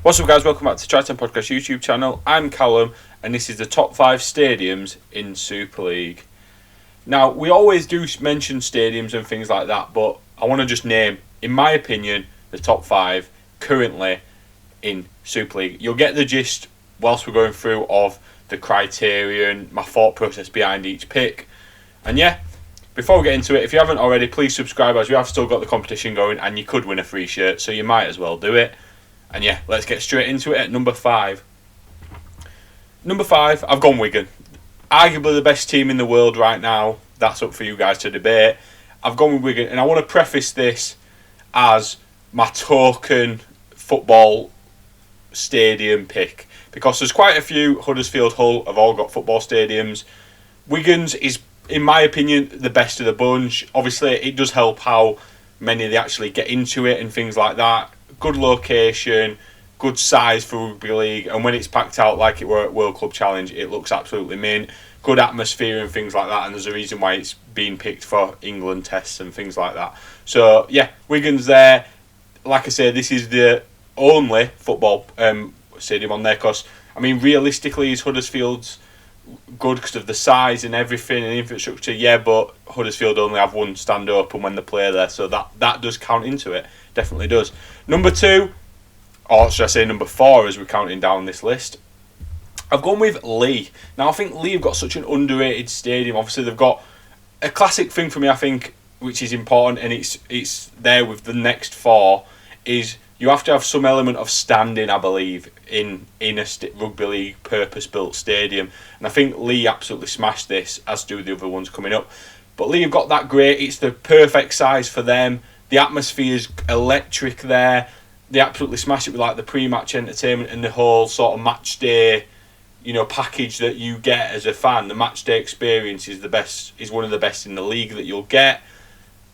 What's up, guys? Welcome back to Triton Podcast YouTube channel. I'm Callum, and this is the top 5 stadiums in Super League. Now, we always do mention stadiums and things like that, but I want to just name, in my opinion, the top 5 currently in Super League. You'll get the gist whilst we're going through of the criterion, my thought process behind each pick. And yeah, before we get into it, if you haven't already, please subscribe, as we have still got the competition going and you could win a free shirt, so you might as well do it. And yeah, let's get straight into it at number 5. Number 5, I've gone Wigan. Arguably the best team in the world right now. That's up for you guys to debate. I've gone with Wigan, and I want to preface this as my token football stadium pick, because there's quite a few. Huddersfield, Hull have all got football stadiums. Wigan's is, in my opinion, the best of the bunch. Obviously, it does help how many they actually get into it and things like that. Good location, good size for Rugby League, and when it's packed out like it were at World Club Challenge, it looks absolutely mint. Good atmosphere and things like that, and there's a reason why it's been picked for England tests and things like that. So yeah, Wigan's there. Like I say, this is the only football stadium on there, because I mean, realistically, is Huddersfield's good because of the size and everything and infrastructure? Yeah, but Huddersfield only have one stand open when they play there, so that does count into it. Definitely does. Number 2, or should I say number 4 as we're counting down this list, I've gone with Leigh. Now, I think Leigh have got such an underrated stadium. Obviously, they've got a classic thing for me, I think, which is important, and it's there with the next 4, is you have to have some element of standing, I believe, in a Rugby League purpose-built stadium. And I think Leigh absolutely smashed this, as do the other ones coming up. But Leigh have got that great. It's the perfect size for them. The atmosphere's electric there. They absolutely smash it with like the pre-match entertainment and the whole sort of match day, package that you get as a fan. The match day experience is the best. Is one of the best in the league that you'll get.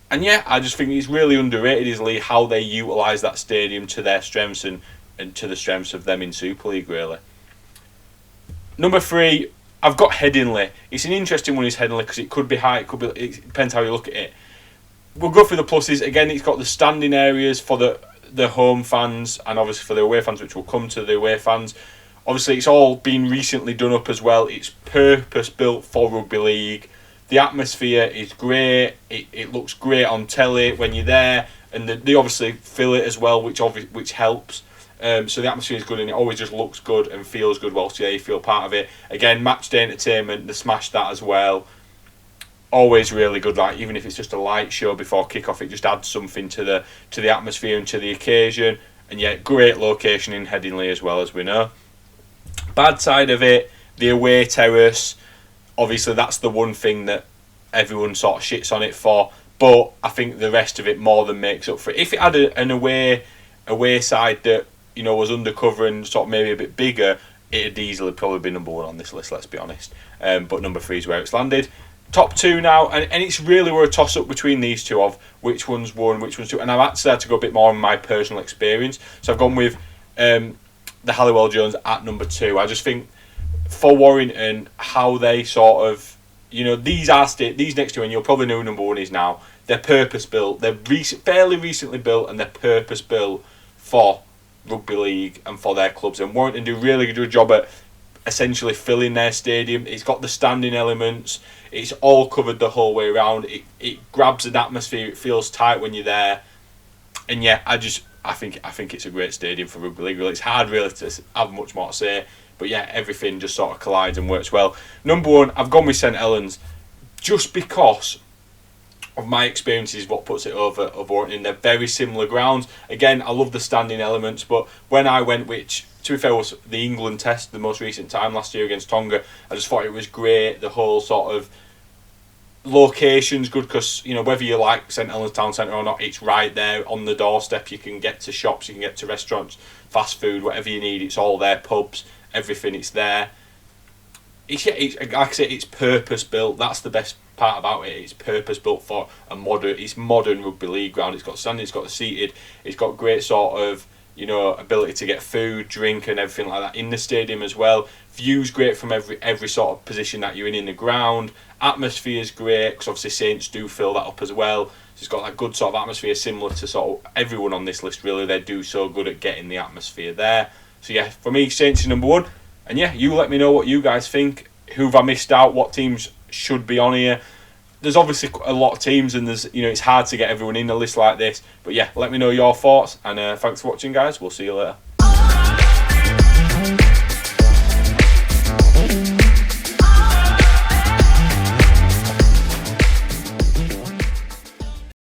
And yeah, I just think it's really underrated, is Leigh, how they utilise that stadium to their strengths and to the strengths of them in Super League, really. Number 3, I've got Headingley. It's an interesting one, is Headingley, because it could be high, it depends how you look at it. We'll go through the pluses. Again, it's got the standing areas for the home fans, and obviously for the away fans, which will come to the away fans. Obviously, it's all been recently done up as well. It's purpose-built for Rugby League. The atmosphere is great. It looks great on telly when you're there, and they obviously fill it as well, which helps. So the atmosphere is good, and it always just looks good and feels good whilst you feel part of it. Again, match day entertainment, they smashed that as well. Always really good, like even if it's just a light show before kick-off, it just adds something to the atmosphere and to the occasion. And yeah, great location in Headingley as well, as we know. Bad side of it, the away terrace. Obviously, that's the one thing that everyone sort of shits on it for, but I think the rest of it more than makes up for it. If it had an away side that was undercover and sort of maybe a bit bigger, it'd easily probably be number 1 on this list, let's be honest. But number 3 is where it's landed. Top 2 now, and it's really were a toss-up between these two of which one's 1, which one's 2, and I've actually had to go a bit more on my personal experience. So I've gone with the Halliwell Jones at number 2. I just think for Warrington, how they sort of, these next 2, and you'll probably know who number 1 is now, they're purpose-built, they're fairly recently built, and they're purpose-built for Rugby League and for their clubs, and Warrington do a really good job at essentially filling their stadium. It's got the standing elements, it's all covered the whole way around, it grabs an atmosphere, it feels tight when you're there, and yeah, I think it's a great stadium for Rugby League. It's hard really to have much more to say, but yeah, everything just sort of collides and works well. Number 1, I've gone with St Helens, just because of my experiences, what puts it over Warrington. They're very similar grounds. Again, I love the standing elements, but when I went, which to be fair was the England test, the most recent time last year against Tonga, I just thought it was great. The whole sort of location's good because, whether you like St Helens Town Centre or not, it's right there on the doorstep. You can get to shops, you can get to restaurants, fast food, whatever you need, it's all there, pubs, everything, it's there. It's like I say, it's purpose built. That's the best part about it. It's purpose built for a modern Rugby League ground. It's got standing, it's got the seated, it's got great sort of you know, ability to get food, drink, and everything like that in the stadium as well. View's great from every sort of position that you're in the ground. Atmosphere's great, because obviously Saints do fill that up as well. So it's got that good sort of atmosphere, similar to sort of everyone on this list, really. They do so good at getting the atmosphere there. So yeah, for me, Saints is number one. And yeah, you let me know what you guys think. Who have I missed out? What teams should be on here? There's obviously a lot of teams, and there's, you know, it's hard to get everyone in a list like this. But yeah, let me know your thoughts, and thanks for watching, guys. We'll see you later.